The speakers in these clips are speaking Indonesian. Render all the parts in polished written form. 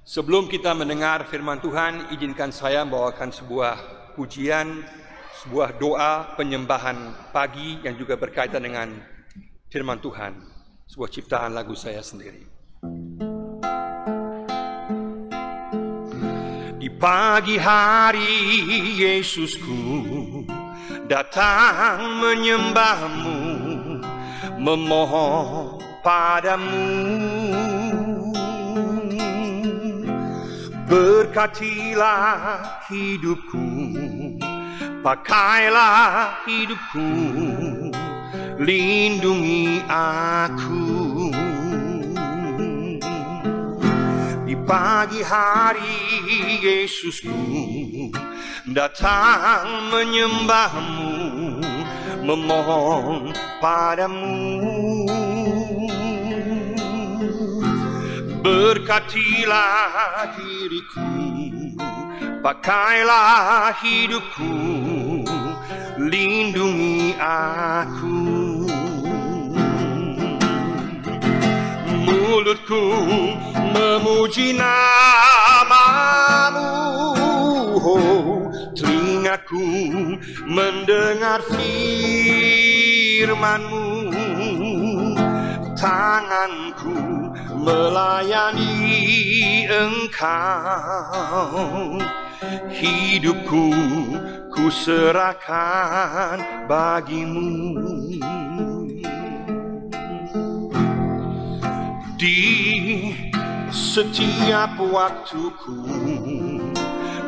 Sebelum kita mendengar firman Tuhan, izinkan saya membawakan sebuah pujian, sebuah doa penyembahan pagi yang juga berkaitan dengan firman Tuhan. Sebuah ciptaan lagu saya sendiri. Di pagi hari Yesusku datang menyembahmu, memohon padamu. Berkatilah hidupku, pakailah hidupku, lindungi aku. Di pagi hari Yesusku datang menyembahmu, memohon padamu. Berkatilah diriku, pakailah hidupku, lindungi aku. Mulutku memuji namamu, telingaku mendengar firmanmu, tanganku melayani Engkau, hidupku ku serahkan bagimu. Di setiap waktuku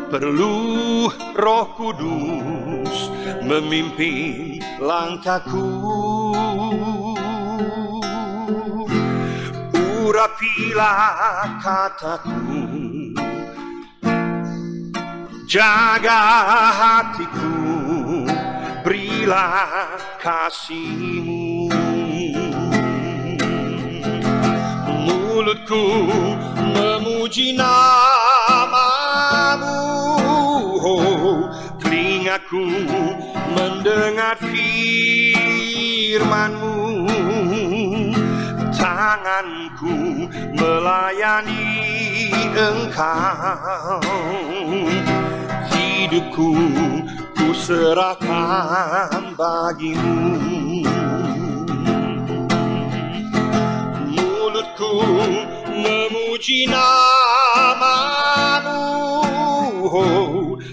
perlu Roh Kudus memimpin langkahku. Urapilah kataku, jaga hatiku, berilah kasih-Mu. Mulutku memuji namamu, telingaku mendengar firman-Mu, tanganku melayani Engkau, hidupku ku serahkan bagimu. Mulutku memuji namamu,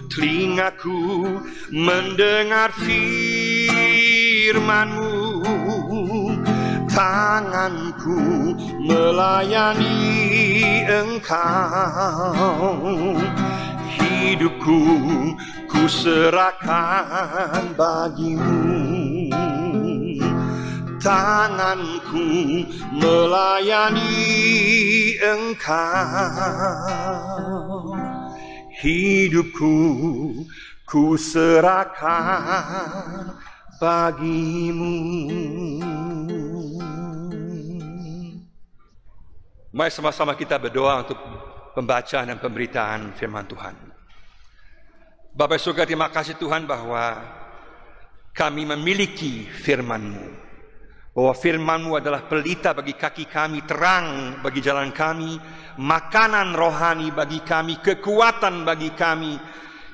telingaku mendengar firman-Mu, tanganku melayani Engkau, hidupku ku serahkan bagimu. Tanganku melayani Engkau, hidupku ku serahkan bagimu. Mari sama-sama kita berdoa untuk pembacaan dan pemberitaan firman Tuhan. Bapa surga, terima kasih Tuhan bahwa kami memiliki firman-Mu, bahwa firman-Mu adalah pelita bagi kaki kami, terang bagi jalan kami, makanan rohani bagi kami, kekuatan bagi kami,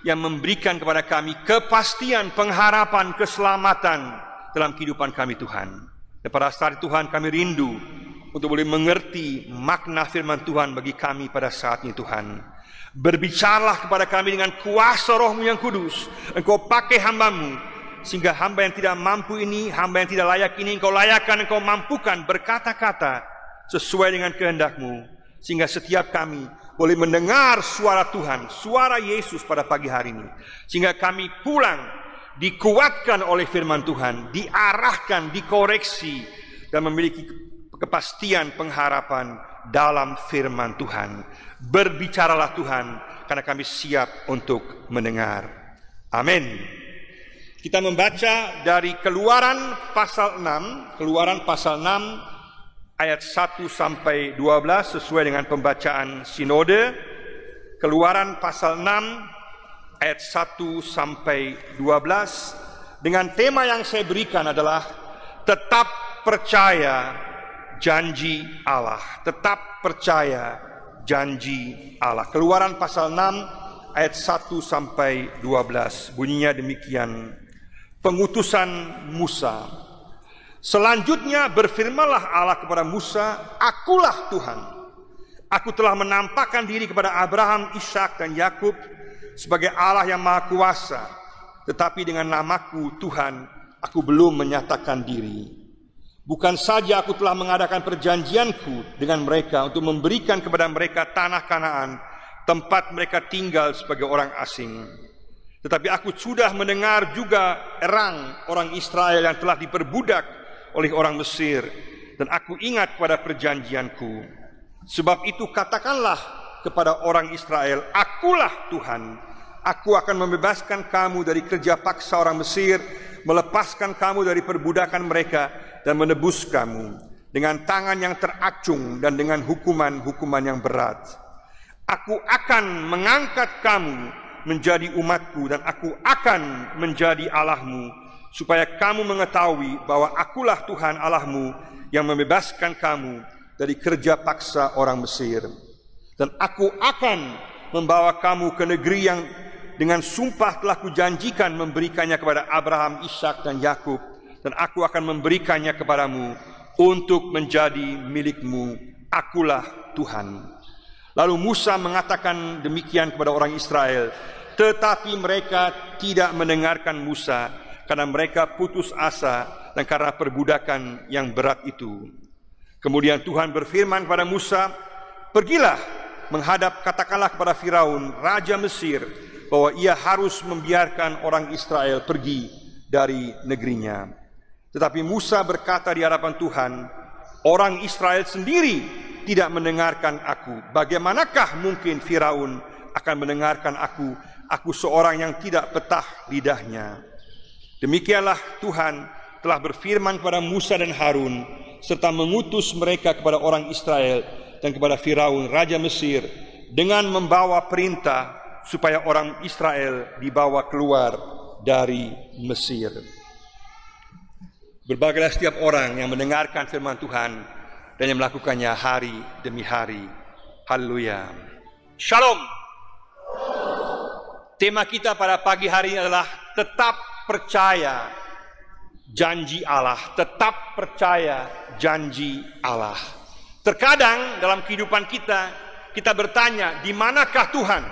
yang memberikan kepada kami kepastian, pengharapan, keselamatan dalam kehidupan kami Tuhan. Dan pada saat Tuhan kami rindu untuk boleh mengerti makna firman Tuhan bagi kami pada saat ini Tuhan. Berbicaralah kepada kami dengan kuasa Roh-Mu yang kudus. Engkau pakai hamba-Mu, sehingga hamba yang tidak mampu ini, hamba yang tidak layak ini, Engkau layakkan, Engkau mampukan berkata-kata sesuai dengan kehendak-Mu, sehingga setiap kami boleh mendengar suara Tuhan, suara Yesus pada pagi hari ini, sehingga kami pulang dikuatkan oleh firman Tuhan, diarahkan, dikoreksi, dan memiliki kepastian pengharapan dalam firman Tuhan. Berbicaralah Tuhan, karena kami siap untuk mendengar. Amin. Kita membaca dari Keluaran pasal 6, Keluaran pasal 6 ayat 1 sampai 12 sesuai dengan pembacaan sinode. Keluaran pasal 6 ayat 1 sampai 12 dengan tema yang saya berikan adalah tetap percaya janji Allah. Tetap percaya janji Allah. Keluaran pasal 6 ayat 1 sampai 12. Bunyinya demikian. Pengutusan Musa. Selanjutnya berfirmanlah Allah kepada Musa, "Akulah Tuhan. Aku telah menampakkan diri kepada Abraham, Ishak dan Yakub sebagai Allah yang Maha Kuasa. Tetapi dengan namaku Tuhan, aku belum menyatakan diri. Bukan saja aku telah mengadakan perjanjianku dengan mereka untuk memberikan kepada mereka tanah Kanaan, tempat mereka tinggal sebagai orang asing. Tetapi aku sudah mendengar juga erang orang Israel yang telah diperbudak oleh orang Mesir, dan aku ingat pada perjanjianku. Sebab itu katakanlah kepada orang Israel, akulah Tuhan. Aku akan membebaskan kamu dari kerja paksa orang Mesir, melepaskan kamu dari perbudakan mereka, dan menebus kamu dengan tangan yang teracung dan dengan hukuman-hukuman yang berat. Aku akan mengangkat kamu menjadi umatku, dan aku akan menjadi Allahmu, supaya kamu mengetahui bahwa akulah Tuhan Allahmu yang membebaskan kamu dari kerja paksa orang Mesir. Dan aku akan membawa kamu ke negeri yang dengan sumpah telah kujanjikan memberikannya kepada Abraham, Ishak dan Yakub, dan aku akan memberikannya kepadamu untuk menjadi milikmu. Akulah Tuhan." Lalu Musa mengatakan demikian kepada orang Israel, tetapi mereka tidak mendengarkan Musa karena mereka putus asa dan karena perbudakan yang berat itu. Kemudian Tuhan berfirman kepada Musa, "Pergilah menghadap, katakanlah kepada Firaun, raja Mesir, bahwa ia harus membiarkan orang Israel pergi dari negerinya." Tetapi Musa berkata di hadapan Tuhan, "Orang Israel sendiri tidak mendengarkan aku. Bagaimanakah mungkin Firaun akan mendengarkan aku? Aku seorang yang tidak petah lidahnya." Demikianlah Tuhan telah berfirman kepada Musa dan Harun, serta mengutus mereka kepada orang Israel dan kepada Firaun, raja Mesir, dengan membawa perintah supaya orang Israel dibawa keluar dari Mesir. Berbahagialah setiap orang yang mendengarkan firman Tuhan dan yang melakukannya hari demi hari. Haleluya. Shalom. Tema kita pada pagi hari ini adalah tetap percaya janji Allah. Tetap percaya janji Allah. Terkadang dalam kehidupan kita bertanya, di manakah Tuhan?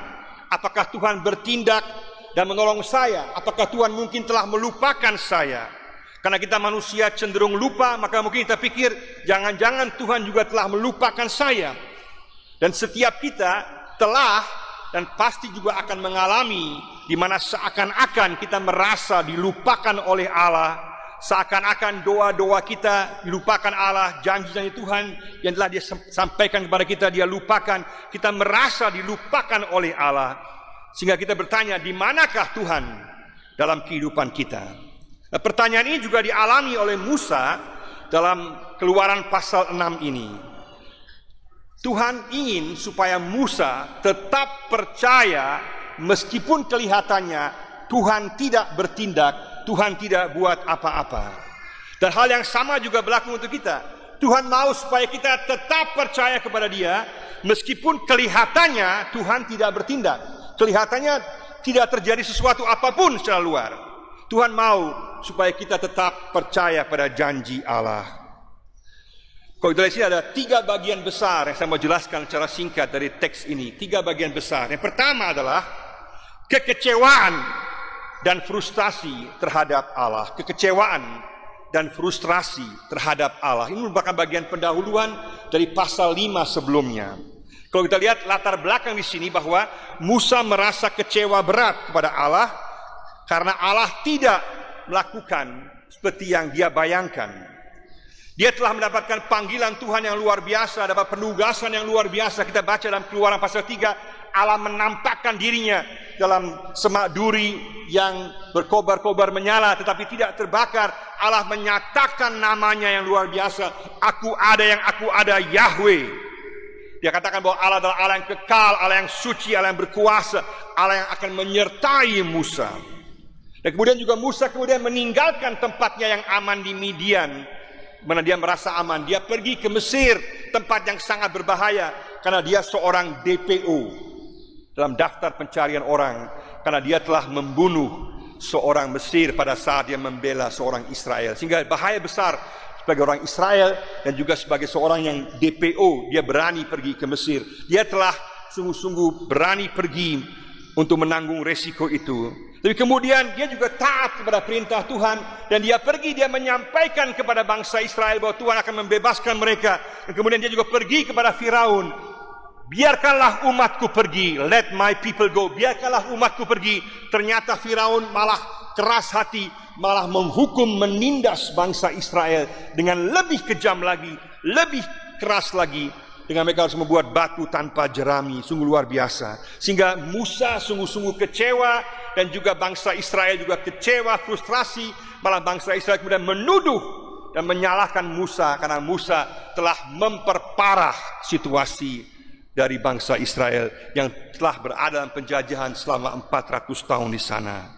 Apakah Tuhan bertindak dan menolong saya? Apakah Tuhan mungkin telah melupakan saya? Karena kita manusia cenderung lupa, maka mungkin kita pikir, jangan-jangan Tuhan juga telah melupakan saya. Dan setiap kita telah dan pasti juga akan mengalami di mana seakan-akan kita merasa dilupakan oleh Allah, seakan-akan doa-doa kita dilupakan Allah, janji-janji Tuhan yang telah Dia sampaikan kepada kita Dia lupakan, kita merasa dilupakan oleh Allah, sehingga kita bertanya, di manakah Tuhan dalam kehidupan kita? Nah, pertanyaan ini juga dialami oleh Musa dalam Keluaran pasal 6 ini. Tuhan ingin supaya Musa tetap percaya meskipun kelihatannya Tuhan tidak bertindak, Tuhan tidak buat apa-apa. Dan hal yang sama juga berlaku untuk kita. Tuhan mau supaya kita tetap percaya kepada Dia meskipun kelihatannya Tuhan tidak bertindak. Kelihatannya tidak terjadi sesuatu apapun secara luar. Tuhan mau supaya kita tetap percaya pada janji Allah. Kalau kita lihat sini ada 3 bagian besar yang saya mau jelaskan secara singkat dari teks ini. 3 bagian besar. Yang pertama adalah kekecewaan dan frustrasi terhadap Allah. Kekecewaan dan frustrasi terhadap Allah. Ini merupakan bagian pendahuluan dari pasal 5 sebelumnya. Kalau kita lihat latar belakang di sini bahwa Musa merasa kecewa berat kepada Allah karena Allah tidak melakukan seperti yang dia bayangkan. Dia telah mendapatkan panggilan Tuhan yang luar biasa, dapat penugasan yang luar biasa. Kita baca dalam Keluaran pasal 3, Allah menampakkan dirinya dalam semak duri yang berkobar-kobar menyala tetapi tidak terbakar. Allah menyatakan namanya yang luar biasa. Aku ada, Yahweh. Dia katakan bahwa Allah adalah Allah yang kekal, Allah yang suci, Allah yang berkuasa, Allah yang akan menyertai Musa. Dan kemudian juga Musa meninggalkan tempatnya yang aman di Midian, mana dia merasa aman. Dia pergi ke Mesir, tempat yang sangat berbahaya. karena dia seorang DPO dalam daftar pencarian orang, karena dia telah membunuh seorang Mesir pada saat dia membela seorang Israel. Sehingga bahaya besar sebagai orang Israel dan juga sebagai seorang yang DPO, dia berani pergi ke Mesir. Dia telah sungguh-sungguh berani pergi untuk menanggung resiko itu. Tapi kemudian dia juga taat kepada perintah Tuhan dan dia pergi, dia menyampaikan kepada bangsa Israel bahwa Tuhan akan membebaskan mereka. Dan kemudian dia juga pergi kepada Firaun, biarkanlah umatku pergi, let my people go, biarkanlah umatku pergi. Ternyata Firaun malah keras hati, malah menghukum, menindas bangsa Israel dengan lebih kejam lagi, lebih keras lagi, dengan mereka harus membuat batu tanpa jerami. Sungguh luar biasa. Sehingga Musa sungguh-sungguh kecewa dan juga bangsa Israel juga kecewa, frustrasi. Malah bangsa Israel kemudian menuduh dan menyalahkan Musa karena Musa telah memperparah situasi dari bangsa Israel yang telah berada dalam penjajahan selama 400 tahun di sana.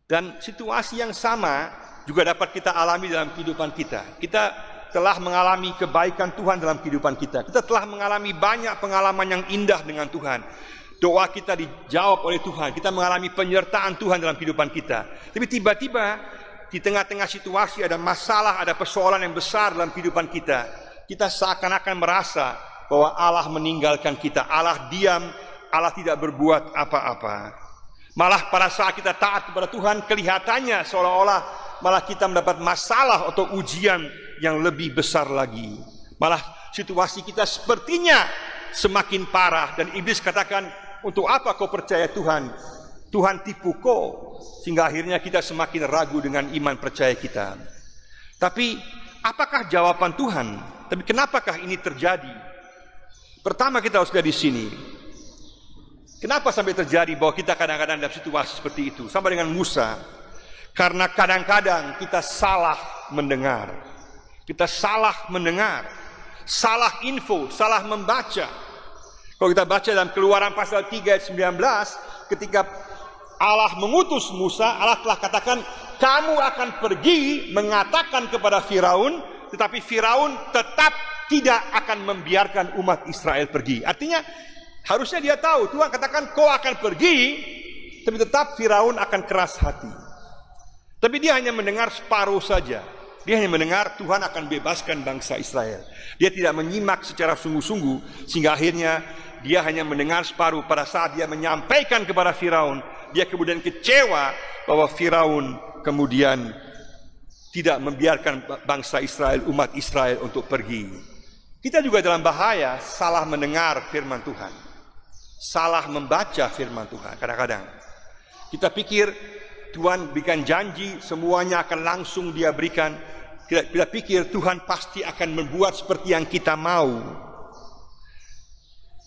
Dan situasi yang sama juga dapat kita alami dalam kehidupan kita. Kita telah mengalami kebaikan Tuhan dalam kehidupan kita. Kita telah mengalami banyak pengalaman yang indah dengan Tuhan. Doa kita dijawab oleh Tuhan. Kita mengalami penyertaan Tuhan dalam kehidupan kita. Tapi tiba-tiba di tengah-tengah situasi ada masalah, ada persoalan yang besar dalam kehidupan kita. Kita seakan-akan merasa bahwa Allah meninggalkan kita. Allah diam, Allah tidak berbuat apa-apa. Malah pada saat kita taat kepada Tuhan, kelihatannya seolah-olah malah kita mendapat masalah atau ujian yang lebih besar lagi. Malah situasi kita sepertinya semakin parah. Dan iblis katakan, untuk apa kau percaya Tuhan? Tuhan tipu kau. Sehingga akhirnya kita semakin ragu dengan iman percaya kita. Tapi apakah jawaban Tuhan? Tapi kenapakah ini terjadi? Pertama kita harus lihat di sini. Kenapa sampai terjadi bahwa kita kadang-kadang dalam situasi seperti itu? Sama dengan Musa. Karena kadang-kadang kita salah mendengar. Kita salah mendengar. Salah info, salah membaca. Kalau kita baca dalam Keluaran pasal 3 ayat 19, ketika Allah mengutus Musa, Allah telah katakan, kamu akan pergi mengatakan kepada Firaun, tetapi Firaun tetap tidak akan membiarkan umat Israel pergi. Artinya, harusnya dia tahu, Tuhan katakan kau akan pergi, tapi tetap Firaun akan keras hati. Tapi dia hanya mendengar separuh saja. Dia hanya mendengar Tuhan akan bebaskan bangsa Israel. Dia tidak menyimak secara sungguh-sungguh, sehingga akhirnya dia hanya mendengar separuh. Pada saat dia menyampaikan kepada Firaun, dia kemudian kecewa bahwa Firaun kemudian tidak membiarkan bangsa Israel, umat Israel untuk pergi. Kita juga dalam bahaya salah mendengar firman Tuhan, salah membaca firman Tuhan. Kadang-kadang kita pikir Tuhan berikan janji, semuanya akan langsung dia berikan. Kita pikir Tuhan pasti akan membuat seperti yang kita mau.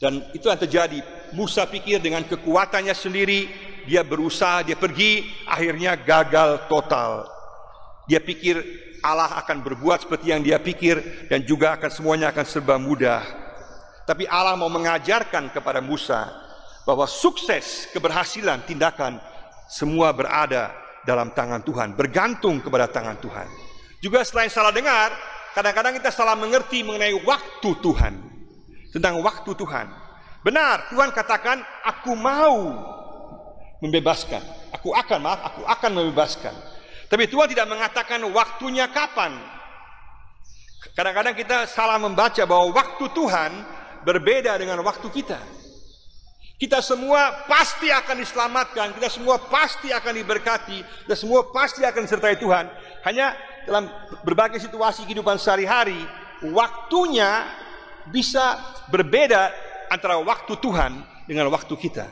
Dan itu yang terjadi. Musa pikir dengan kekuatannya sendiri, dia berusaha, dia pergi, akhirnya gagal total. Dia pikir Allah akan berbuat seperti yang dia pikir, dan juga akan semuanya akan serba mudah. Tapi Allah mau mengajarkan kepada Musa bahwa sukses, keberhasilan, tindakan semua berada dalam tangan Tuhan, bergantung kepada tangan Tuhan. Juga selain salah dengar, kadang-kadang kita salah mengerti mengenai waktu Tuhan, tentang waktu Tuhan. Benar, Tuhan katakan, aku mau membebaskan, aku akan membebaskan. Tapi Tuhan tidak mengatakan waktunya kapan. Kadang-kadang kita salah membaca bahwa waktu Tuhan berbeda dengan waktu kita. Kita semua pasti akan diselamatkan, kita semua pasti akan diberkati, kita semua pasti akan disertai Tuhan. Hanya dalam berbagai situasi kehidupan sehari-hari, waktunya bisa berbeda antara waktu Tuhan dengan waktu kita.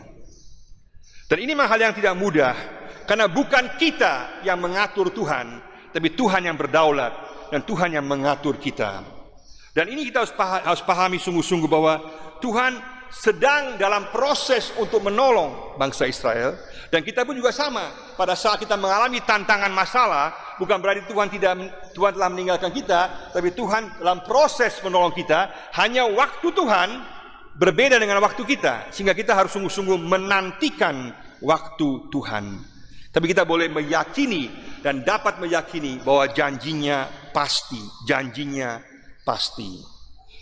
Dan ini hal yang tidak mudah, karena bukan kita yang mengatur Tuhan, tapi Tuhan yang berdaulat dan Tuhan yang mengatur kita. Dan ini kita harus pahami sungguh-sungguh bahwa Tuhan sedang dalam proses untuk menolong bangsa Israel, dan kita pun juga sama. Pada saat kita mengalami tantangan masalah, bukan berarti Tuhan telah meninggalkan kita, tapi Tuhan dalam proses menolong kita. Hanya waktu Tuhan berbeda dengan waktu kita, sehingga kita harus sungguh-sungguh menantikan waktu Tuhan. Tapi kita boleh meyakini dan dapat meyakini bahwa janjinya pasti, janjinya pasti.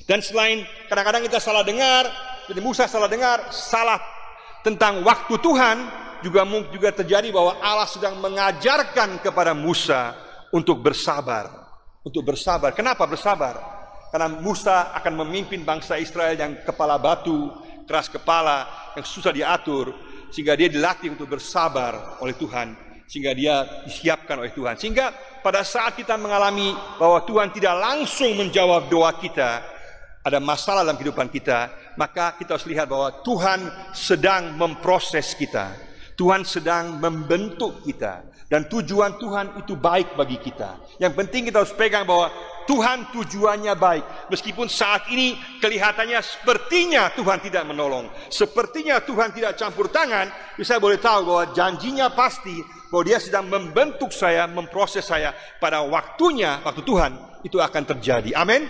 Dan selain kadang-kadang kita salah dengar, jadi Musa salah dengar, salah tentang waktu Tuhan, juga terjadi bahwa Allah sedang mengajarkan kepada Musa untuk bersabar. Untuk bersabar. Kenapa bersabar? Karena Musa akan memimpin bangsa Israel yang kepala batu, keras kepala, yang susah diatur, sehingga dia dilatih untuk bersabar oleh Tuhan, sehingga dia disiapkan oleh Tuhan. Sehingga pada saat kita mengalami bahwa Tuhan tidak langsung menjawab doa kita, ada masalah dalam kehidupan kita, maka kita harus lihat bahwa Tuhan sedang memproses kita. Tuhan sedang membentuk kita. Dan tujuan Tuhan itu baik bagi kita. Yang penting kita harus pegang bahwa Tuhan tujuannya baik. Meskipun saat ini kelihatannya sepertinya Tuhan tidak menolong. Sepertinya Tuhan tidak campur tangan. Saya boleh tahu bahwa janjinya pasti. Bahwa dia sedang membentuk saya, memproses saya. Pada waktunya, waktu Tuhan, itu akan terjadi. Amin.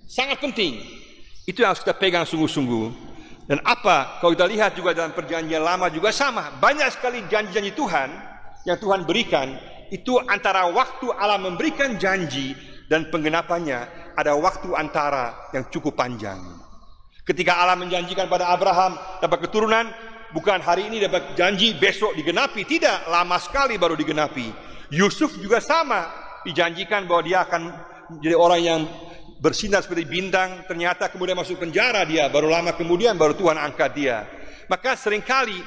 Sangat penting. Itu yang harus kita pegang sungguh-sungguh. Dan apa, kalau kita lihat juga dalam perjanjian lama juga sama. Banyak sekali janji-janji Tuhan yang Tuhan berikan. Itu antara waktu Allah memberikan janji dan penggenapannya, ada waktu antara yang cukup panjang. Ketika Allah menjanjikan pada Abraham dapat keturunan, bukan hari ini dapat janji, besok digenapi. Tidak, lama sekali baru digenapi. Yusuf juga sama, dijanjikan bahwa dia akan menjadi orang yang bersinar seperti bintang, ternyata kemudian masuk penjara dia, baru lama kemudian baru Tuhan angkat dia. Maka seringkali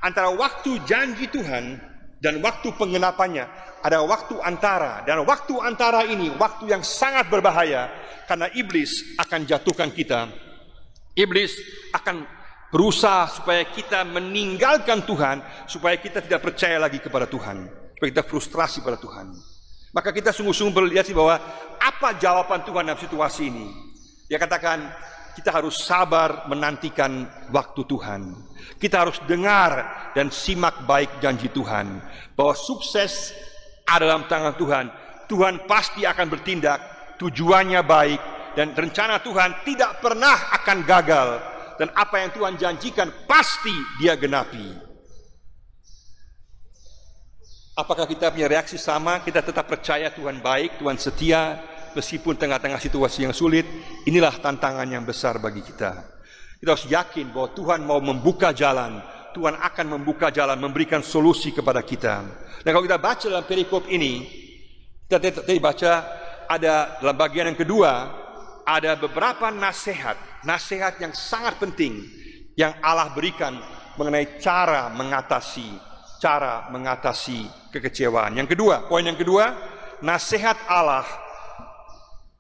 antara waktu janji Tuhan dan waktu penggenapannya ada waktu antara, dan waktu antara ini waktu yang sangat berbahaya karena iblis akan jatuhkan kita. Iblis akan berusaha supaya kita meninggalkan Tuhan, supaya kita tidak percaya lagi kepada Tuhan, supaya kita frustrasi pada Tuhan. Maka kita sungguh-sungguh berlihat bahwa apa jawaban Tuhan dalam situasi ini. Dia katakan kita harus sabar menantikan waktu Tuhan. Kita harus dengar dan simak baik janji Tuhan. Bahwa sukses ada dalam tangan Tuhan. Tuhan pasti akan bertindak, tujuannya baik. Dan rencana Tuhan tidak pernah akan gagal. Dan apa yang Tuhan janjikan pasti dia genapi. Apakah kita punya reaksi sama? Kita tetap percaya Tuhan baik, Tuhan setia, meskipun tengah-tengah situasi yang sulit. Inilah tantangan yang besar bagi kita. Kita harus yakin bahwa Tuhan mau membuka jalan. Tuhan akan membuka jalan, memberikan solusi kepada kita. Dan kalau kita baca dalam perikop ini, kita tadi baca ada dalam bagian yang kedua, ada beberapa nasihat yang sangat penting yang Allah berikan mengenai cara mengatasi kekecewaan. Yang kedua, poin yang kedua, nasihat Allah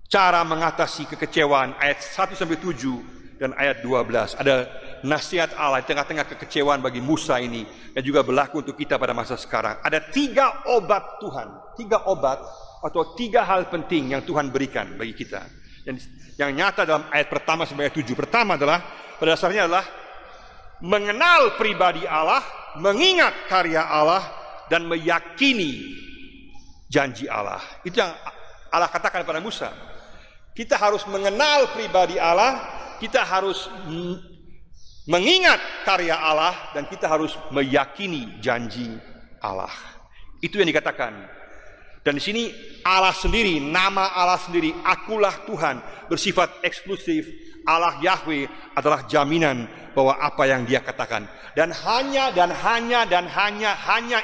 cara mengatasi kekecewaan ayat 1-7 dan ayat 12. Ada nasihat Allah di tengah-tengah kekecewaan bagi Musa ini dan juga berlaku untuk kita pada masa sekarang. Ada 3 obat Tuhan, 3 obat atau 3 hal penting yang Tuhan berikan bagi kita. Dan yang nyata dalam ayat pertama sampai ayat 7. Pertama adalah, pada dasarnya adalah mengenal pribadi Allah, mengingat karya Allah, dan meyakini janji Allah. Itu yang Allah katakan kepada Musa. Kita harus mengenal pribadi Allah, kita harus mengingat karya Allah, dan kita harus meyakini janji Allah. Itu yang dikatakan. Dan di sini Allah sendiri, nama Allah sendiri, akulah Tuhan, bersifat eksklusif. Allah Yahweh adalah jaminan bahwa apa yang dia katakan. Dan hanya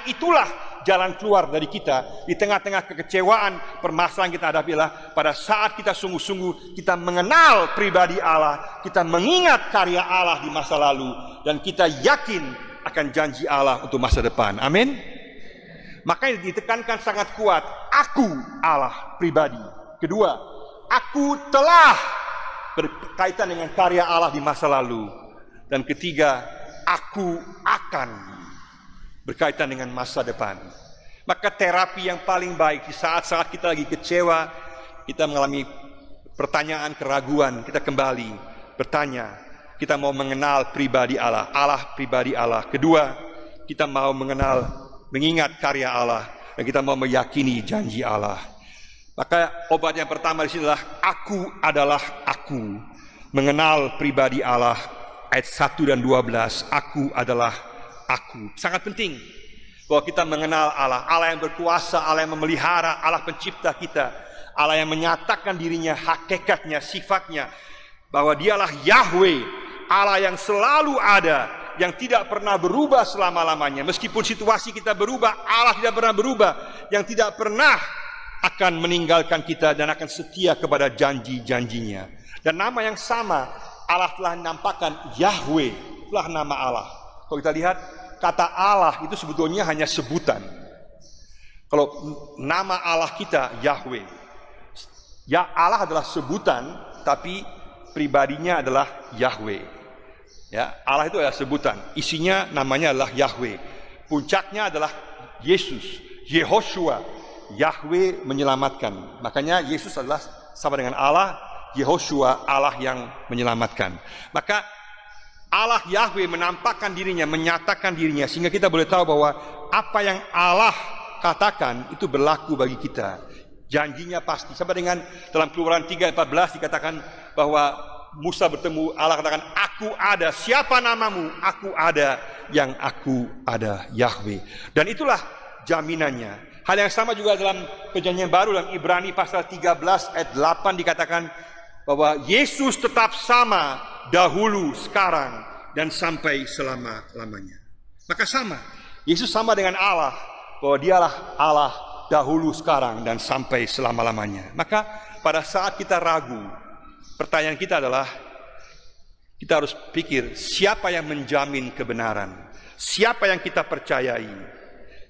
itulah jalan keluar dari kita di tengah-tengah kekecewaan, permasalahan kita hadapi adalah pada saat kita sungguh-sungguh kita mengenal pribadi Allah, kita mengingat karya Allah di masa lalu, dan kita yakin akan janji Allah untuk masa depan. Amin. Makanya ditekankan sangat kuat, aku Allah pribadi. Kedua, aku telah berkaitan dengan karya Allah di masa lalu. Dan ketiga, aku akan berkaitan dengan masa depan. Maka terapi yang paling baik di saat-saat kita lagi kecewa, kita mengalami pertanyaan, keraguan, kita kembali bertanya, kita mau mengenal pribadi Allah, Allah pribadi Allah. Kedua, kita mau mengingat karya Allah, dan kita mau meyakini janji Allah. Maka obat yang pertama di sini adalah aku adalah aku. Mengenal pribadi Allah, ayat 1 dan 12, aku adalah aku. Sangat penting bahwa kita mengenal Allah, Allah yang berkuasa, Allah yang memelihara, Allah pencipta kita, Allah yang menyatakan dirinya, hakikatnya, sifatnya, bahwa dialah Yahweh, Allah yang selalu ada, yang tidak pernah berubah selama-lamanya. Meskipun situasi kita berubah, Allah tidak pernah berubah, yang tidak pernah akan meninggalkan kita dan akan setia kepada janji-janjinya. Dan nama yang sama, Allah telah nampakkan, Yahweh, itulah nama Allah. Kalau kita lihat, kata Allah itu sebetulnya hanya sebutan. Kalau nama Allah kita, Yahweh, ya Allah adalah sebutan, tapi pribadinya adalah Yahweh. Ya, Allah itu adalah sebutan, isinya namanya adalah Yahweh. Puncaknya adalah Yesus, Yehoshua, Yahweh menyelamatkan. Makanya Yesus adalah sama dengan Allah, Yehoshua Allah yang menyelamatkan. Maka Allah Yahweh menampakkan dirinya, menyatakan dirinya, sehingga kita boleh tahu bahwa apa yang Allah katakan itu berlaku bagi kita. Janjinya pasti. Sama dengan dalam Keluaran 3:14 dikatakan bahwa Musa bertemu Allah, katakan, aku ada, siapa namamu? Aku ada, yang aku ada, Yahweh. Dan itulah jaminannya. Hal yang sama juga dalam perjanjian baru, dalam Ibrani pasal 13 ayat 8 dikatakan bahwa Yesus tetap sama dahulu, sekarang, dan sampai selama-lamanya. Maka sama, Yesus sama dengan Allah, bahwa dialah Allah dahulu, sekarang, dan sampai selama-lamanya. Maka pada saat kita ragu, pertanyaan kita adalah, kita harus pikir, siapa yang menjamin kebenaran? Siapa yang kita percayai?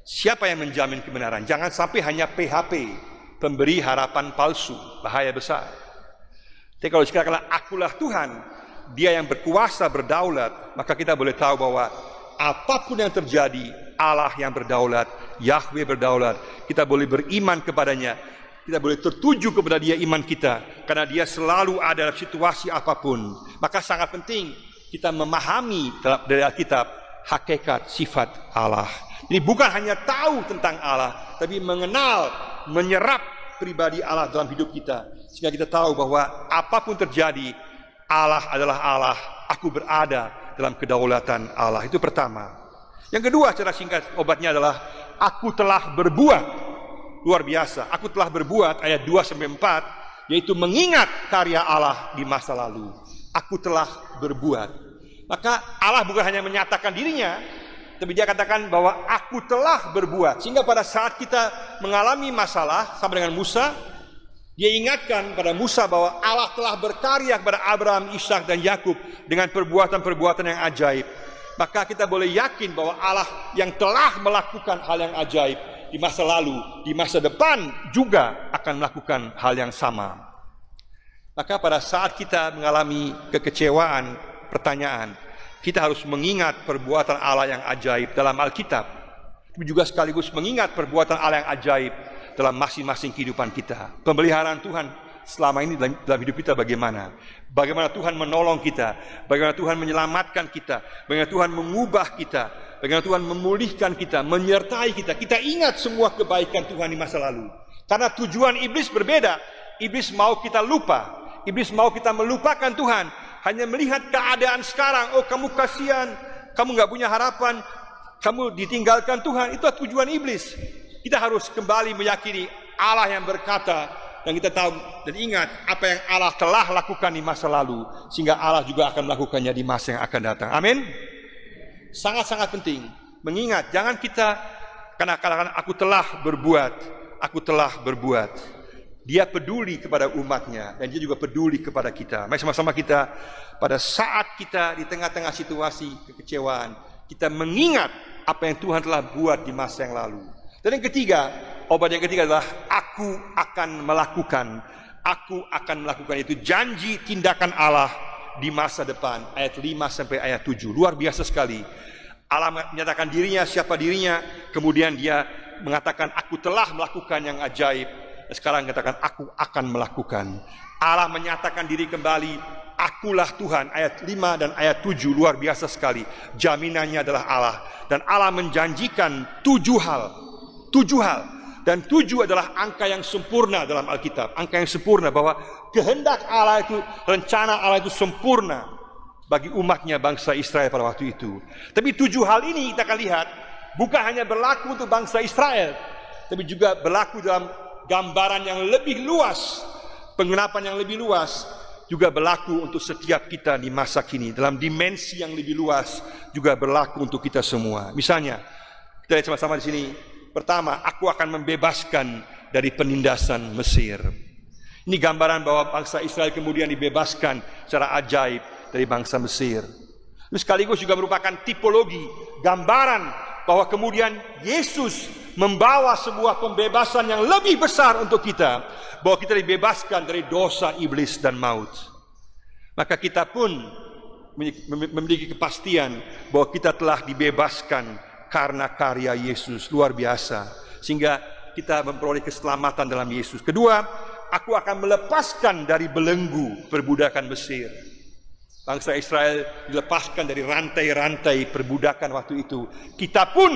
Siapa yang menjamin kebenaran? Jangan sampai hanya PHP, pemberi harapan palsu, bahaya besar. Tapi kalau dikatakan akulah Tuhan, Dia yang berkuasa, berdaulat, maka kita boleh tahu bahwa apapun yang terjadi, Allah yang berdaulat, Yahweh berdaulat. Kita boleh beriman kepadanya. Kita boleh tertuju kepada Dia iman kita, karena Dia selalu ada dalam situasi apapun. Maka sangat penting kita memahami dari Alkitab hakikat sifat Allah. Ini bukan hanya tahu tentang Allah, tapi mengenal, menyerap pribadi Allah dalam hidup kita, sehingga kita tahu bahwa apapun terjadi, Allah adalah Allah. Aku berada dalam kedaulatan Allah. Itu pertama. Yang kedua, cara singkat obatnya adalah aku telah berbuat. Luar biasa. Aku telah berbuat, ayat 2-4, yaitu mengingat karya Allah di masa lalu. Aku telah berbuat. Maka Allah bukan hanya menyatakan dirinya, tapi Dia katakan bahwa aku telah berbuat. Sehingga pada saat kita mengalami masalah sama dengan Musa, Dia ingatkan pada Musa bahwa Allah telah berkarya kepada Abraham, Ishak, dan Yakub dengan perbuatan-perbuatan yang ajaib. Maka kita boleh yakin bahwa Allah yang telah melakukan hal yang ajaib di masa lalu, di masa depan juga akan melakukan hal yang sama. Maka pada saat kita mengalami kekecewaan, pertanyaan, kita harus mengingat perbuatan Allah yang ajaib dalam Alkitab, tapi juga sekaligus mengingat perbuatan Allah yang ajaib dalam masing-masing kehidupan kita. Pemeliharaan Tuhan selama ini dalam hidup kita bagaimana? Bagaimana Tuhan menolong kita? Bagaimana Tuhan menyelamatkan kita? Bagaimana Tuhan mengubah kita? Bagaimana Tuhan memulihkan kita, menyertai kita? Kita ingat semua kebaikan Tuhan di masa lalu. Karena tujuan iblis berbeda. Iblis mau kita lupa. Iblis mau kita melupakan Tuhan. Hanya melihat keadaan sekarang. Oh, kamu kasihan, kamu gak punya harapan, kamu ditinggalkan Tuhan. Itu tujuan iblis. Kita harus kembali meyakini Allah yang berkata, dan kita tahu dan ingat apa yang Allah telah lakukan di masa lalu, sehingga Allah juga akan melakukannya di masa yang akan datang. Amin. Sangat-sangat penting mengingat, jangan kita karena katakan aku telah berbuat, aku telah berbuat. Dia peduli kepada umatnya, dan Dia juga peduli kepada kita. Mari sama-sama kita pada saat kita di tengah-tengah situasi kekecewaan, kita mengingat apa yang Tuhan telah buat di masa yang lalu. Dan yang ketiga, obat yang ketiga adalah aku akan melakukan. Aku akan melakukan, itu janji tindakan Allah di masa depan. Ayat 5 sampai ayat 7. Luar biasa sekali. Allah menyatakan dirinya, siapa dirinya. Kemudian Dia mengatakan aku telah melakukan yang ajaib. Sekarang katakan aku akan melakukan. Allah menyatakan diri kembali, akulah Tuhan. Ayat 5 dan ayat 7 luar biasa sekali. Jaminannya adalah Allah. Dan Allah menjanjikan 7 hal. 7 hal. Dan 7 adalah angka yang sempurna dalam Alkitab. Angka yang sempurna bahwa kehendak Allah itu, rencana Allah itu sempurna bagi umatnya bangsa Israel pada waktu itu. Tapi 7 hal ini kita akan lihat bukan hanya berlaku untuk bangsa Israel, tapi juga berlaku dalam gambaran yang lebih luas, penggenapan yang lebih luas juga berlaku untuk setiap kita di masa kini. Dalam dimensi yang lebih luas juga berlaku untuk kita semua. Misalnya, kita lihat sama-sama di sini. Pertama, aku akan membebaskan dari penindasan Mesir. Ini gambaran bahwa bangsa Israel kemudian dibebaskan secara ajaib dari bangsa Mesir. Itu sekaligus juga merupakan tipologi, gambaran bahwa kemudian Yesus membawa sebuah pembebasan yang lebih besar untuk kita, bahwa kita dibebaskan dari dosa iblis dan maut. Maka kita pun memiliki kepastian bahwa kita telah dibebaskan karena karya Yesus, luar biasa, sehingga kita memperoleh keselamatan dalam Yesus. Kedua, aku akan melepaskan dari belenggu perbudakan Mesir. Bangsa Israel dilepaskan dari rantai-rantai perbudakan waktu itu. Kita pun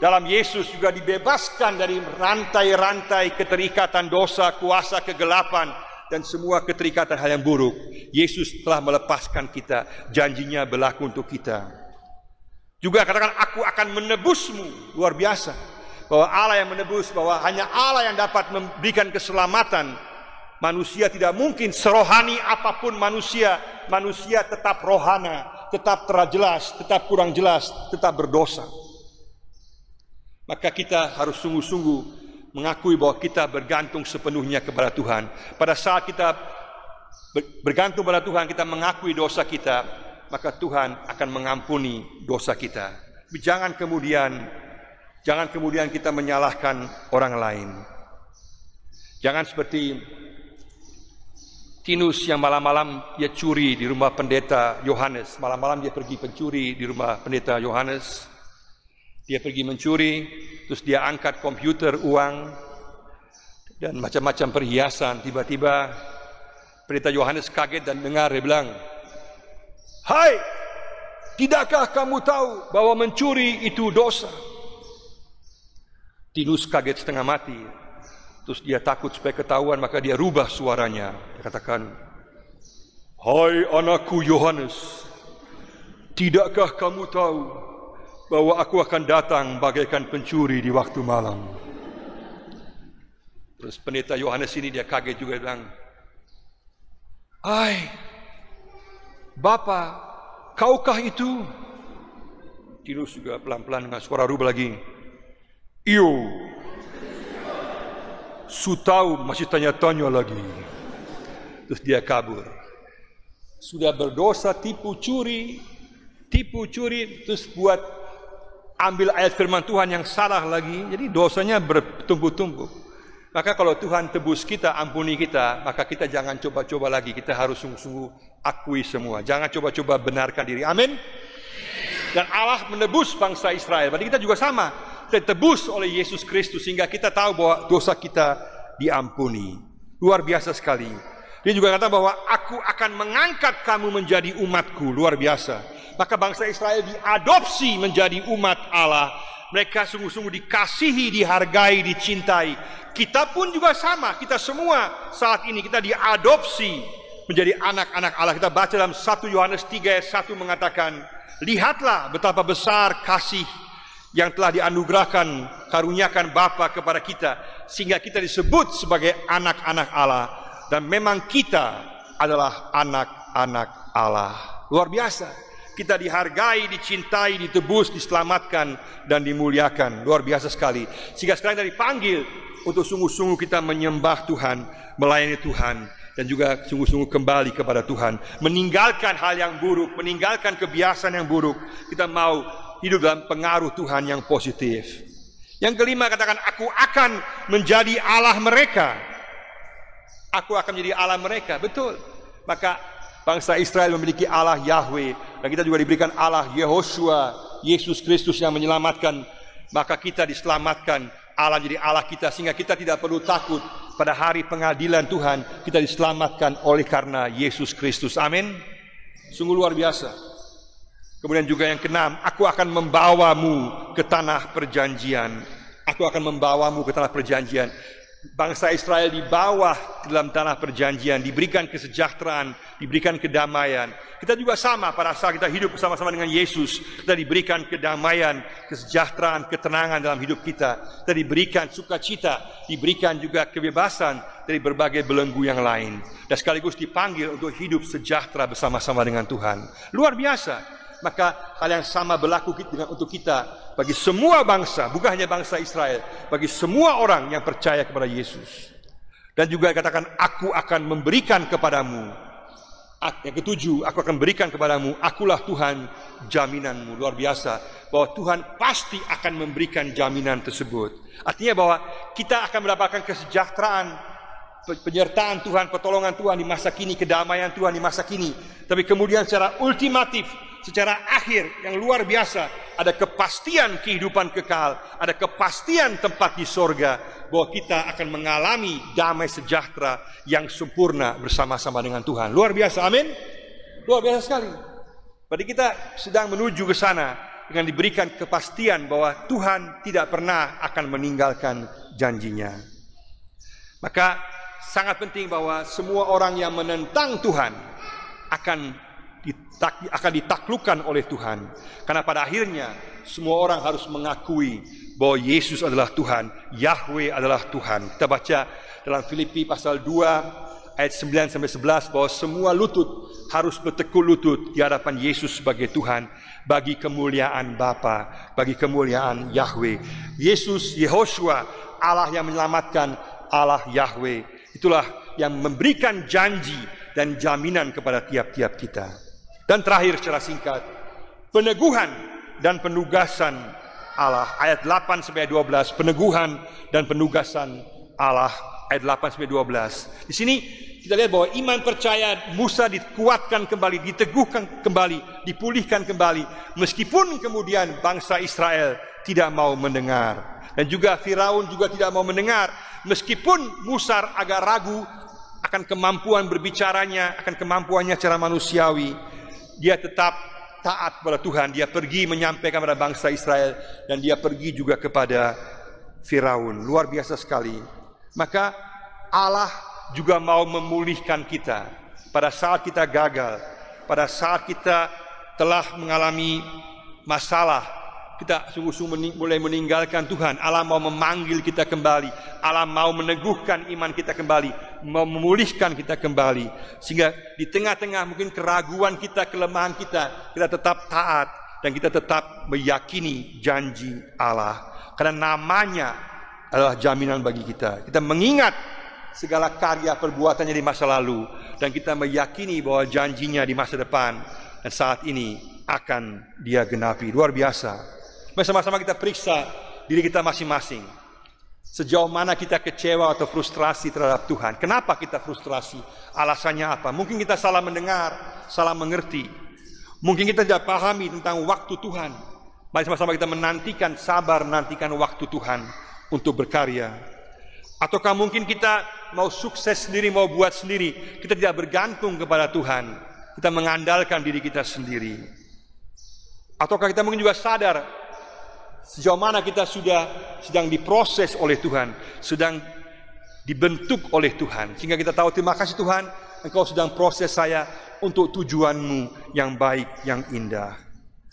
dalam Yesus juga dibebaskan dari rantai-rantai keterikatan dosa, kuasa kegelapan, dan semua keterikatan hal yang buruk. Yesus telah melepaskan kita, janjinya berlaku untuk kita. Juga katakan, aku akan menebusmu, luar biasa. Bahwa Allah yang menebus, bahwa hanya Allah yang dapat memberikan keselamatan. Manusia tidak mungkin serohani apapun manusia tetap rohana, tetap terjelas, tetap kurang jelas, tetap berdosa. Maka kita harus sungguh-sungguh mengakui bahwa kita bergantung sepenuhnya kepada Tuhan. Pada saat kita bergantung pada Tuhan, kita mengakui dosa kita, maka Tuhan akan mengampuni dosa kita. Tapi jangan kemudian kita menyalahkan orang lain. Jangan seperti Tinus yang malam-malam dia curi di rumah pendeta Yohanes. Malam-malam dia pergi pencuri di rumah pendeta Yohanes. Dia pergi mencuri, terus dia angkat komputer, uang, dan macam-macam perhiasan. Tiba-tiba pendeta Yohanes kaget dan dengar, dia bilang, "Hai, tidakkah kamu tahu bahwa mencuri itu dosa?" Tinus kaget setengah mati. Terus dia takut supaya ketahuan, maka dia rubah suaranya. Dia katakan, "Hai anakku Yohanes, tidakkah kamu tahu bahwa aku akan datang bagaikan pencuri di waktu malam?" Terus pendeta Yohanes ini dia kaget juga, bilang, "Hai, Bapa, kaukah itu?" Tinus juga pelan-pelan dengan suara rubah lagi, "Iyo." Su tahu, masih tanya-tanya lagi. Terus dia kabur. Sudah berdosa, tipu curi, terus buat ambil ayat firman Tuhan yang salah lagi. Jadi dosanya bertumpuk-tumpuk. Maka kalau Tuhan tebus kita, ampuni kita, maka kita jangan coba-coba lagi. Kita harus sungguh-sungguh akui semua. Jangan coba-coba benarkan diri. Amin. Dan Allah menebus bangsa Israel. Berarti kita juga sama. Kita tebus oleh Yesus Kristus sehingga kita tahu bahwa dosa kita diampuni. Luar biasa sekali. Dia juga kata bahwa aku akan mengangkat kamu menjadi umatku. Luar biasa. Maka bangsa Israel diadopsi menjadi umat Allah. Mereka sungguh-sungguh dikasihi, dihargai, dicintai. Kita pun juga sama. Kita semua saat ini kita diadopsi menjadi anak-anak Allah. Kita baca dalam 1 Yohanes 3 ayat 1 mengatakan, "Lihatlah betapa besar kasih yang telah dianugerahkan, karuniakan Bapa kepada kita, sehingga kita disebut sebagai anak-anak Allah, dan memang kita adalah anak-anak Allah." Luar biasa. Kita dihargai, dicintai, ditebus, diselamatkan, dan dimuliakan. Luar biasa sekali. Sehingga sekarang dipanggil untuk sungguh-sungguh kita menyembah Tuhan, melayani Tuhan, dan juga sungguh-sungguh kembali kepada Tuhan. Meninggalkan hal yang buruk, meninggalkan kebiasaan yang buruk. Kita mau hidup dalam pengaruh Tuhan yang positif. Yang kelima katakan, aku akan menjadi Allah mereka. Aku akan menjadi Allah mereka. Betul. Maka bangsa Israel memiliki Allah Yahweh. Dan kita juga diberikan Allah Yehoshua, Yesus Kristus yang menyelamatkan. Maka kita diselamatkan. Allah jadi Allah kita. Sehingga kita tidak perlu takut pada hari pengadilan Tuhan. Kita diselamatkan oleh karena Yesus Kristus. Amin. Sungguh luar biasa. Kemudian juga yang keenam, aku akan membawamu ke tanah perjanjian. Aku akan membawamu ke tanah perjanjian. bangsa Israel di bawah dalam tanah perjanjian, diberikan kesejahteraan, diberikan kedamaian. Kita juga sama pada saat kita hidup bersama-sama dengan Yesus, kita diberikan kedamaian, kesejahteraan, ketenangan dalam hidup kita. Kita diberikan sukacita, diberikan juga kebebasan dari berbagai belenggu yang lain. Dan sekaligus dipanggil untuk hidup sejahtera bersama-sama dengan Tuhan. Luar biasa. Maka hal yang sama berlaku untuk kita, bagi semua bangsa, bukan hanya bangsa Israel, bagi semua orang yang percaya kepada Yesus. Dan juga katakan, aku akan memberikan kepadamu. Yang ketujuh, aku akan berikan kepadamu, akulah Tuhan jaminanmu. Luar biasa, bahwa Tuhan pasti akan memberikan jaminan tersebut. Artinya bahwa kita akan mendapatkan kesejahteraan, penyertaan Tuhan, pertolongan Tuhan di masa kini, kedamaian Tuhan di masa kini. Tapi kemudian secara ultimatif, secara akhir yang luar biasa, ada kepastian kehidupan kekal, ada kepastian tempat di sorga, bahwa kita akan mengalami damai sejahtera yang sempurna bersama-sama dengan Tuhan. Luar biasa, amin? Luar biasa sekali. Berarti kita sedang menuju ke sana dengan diberikan kepastian bahwa Tuhan tidak pernah akan meninggalkan janjinya. Maka sangat penting bahwa semua orang yang menentang Tuhan akan ditaklukkan oleh Tuhan. Karena pada akhirnya semua orang harus mengakui bahwa Yesus adalah Tuhan, Yahweh adalah Tuhan. Kita baca dalam Filipi pasal 2 ayat 9-11 bahwa semua lutut harus bertekuk lutut di hadapan Yesus sebagai Tuhan, bagi kemuliaan Bapa, bagi kemuliaan Yahweh. Yesus, Yehoshua, Allah yang menyelamatkan, Allah Yahweh. Itulah yang memberikan janji dan jaminan kepada tiap-tiap kita. Dan terakhir secara singkat, peneguhan dan penugasan Allah, ayat 8-12, peneguhan dan penugasan Allah, ayat 8-12. Di sini kita lihat bahwa iman percaya Musa dikuatkan kembali, diteguhkan kembali, dipulihkan kembali, meskipun kemudian bangsa Israel tidak mau mendengar. Dan juga Firaun juga tidak mau mendengar, meskipun Musa agak ragu akan kemampuan berbicaranya, akan kemampuannya secara manusiawi. Dia tetap taat kepada Tuhan. Dia pergi menyampaikan kepada bangsa Israel, dan dia pergi juga kepada Firaun. Luar biasa sekali. Maka Allah juga mau memulihkan kita pada saat kita gagal, pada saat kita telah mengalami masalah, kita sungguh-sungguh mulai meninggalkan Tuhan. Allah mau memanggil kita kembali. Allah mau meneguhkan iman kita kembali, mau memulihkan kita kembali, sehingga di tengah-tengah mungkin keraguan kita, kelemahan kita, kita tetap taat dan kita tetap meyakini janji Allah. Karena namanya adalah jaminan bagi kita. Kita mengingat segala karya perbuatannya di masa lalu, dan kita meyakini bahwa janjinya di masa depan dan saat ini akan dia genapi. Luar biasa. Bersama-sama kita periksa diri kita masing-masing. Sejauh mana kita kecewa atau frustrasi terhadap Tuhan. Kenapa kita frustrasi? Alasannya apa? Mungkin kita salah mendengar, salah mengerti. Mungkin kita tidak pahami tentang waktu Tuhan. Mari sama-sama kita menantikan, sabar menantikan waktu Tuhan untuk berkarya. Ataukah mungkin kita mau sukses sendiri, mau buat sendiri. Kita tidak bergantung kepada Tuhan. Kita mengandalkan diri kita sendiri. Ataukah kita mungkin juga sadar sejauh mana kita sedang diproses oleh Tuhan, sedang dibentuk oleh Tuhan, sehingga kita tahu, terima kasih Tuhan, Engkau sedang proses saya untuk tujuan-Mu yang baik, yang indah.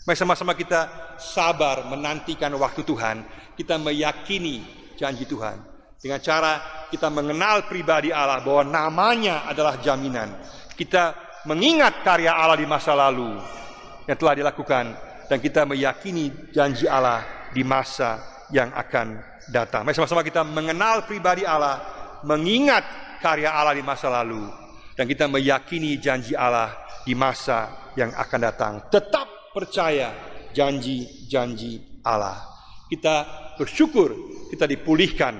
Mari sama-sama kita sabar menantikan waktu Tuhan. Kita meyakini janji Tuhan dengan cara kita mengenal pribadi Allah, bahwa namanya adalah jaminan. Kita mengingat karya Allah di masa lalu yang telah dilakukan, dan kita meyakini janji Allah di masa yang akan datang. Mari sama-sama kita mengenal pribadi Allah, mengingat karya Allah di masa lalu, dan kita meyakini janji Allah di masa yang akan datang. Tetap percaya janji-janji Allah. Kita bersyukur kita dipulihkan,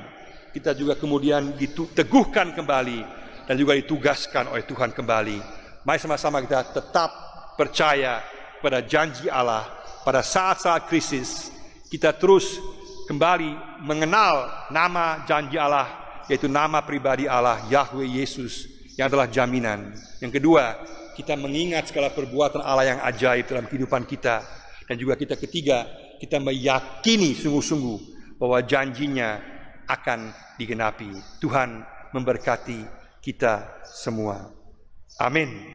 kita juga kemudian diteguhkan kembali, dan juga ditugaskan oleh Tuhan kembali. Mari sama-sama kita tetap percaya pada janji Allah pada saat-saat krisis. Kita terus kembali mengenal nama janji Allah, yaitu nama pribadi Allah, Yahweh Yesus, yang adalah jaminan. Yang kedua, kita mengingat segala perbuatan Allah yang ajaib dalam kehidupan kita. Dan juga kita ketiga, kita meyakini sungguh-sungguh bahwa janjinya akan digenapi. Tuhan memberkati kita semua. Amin.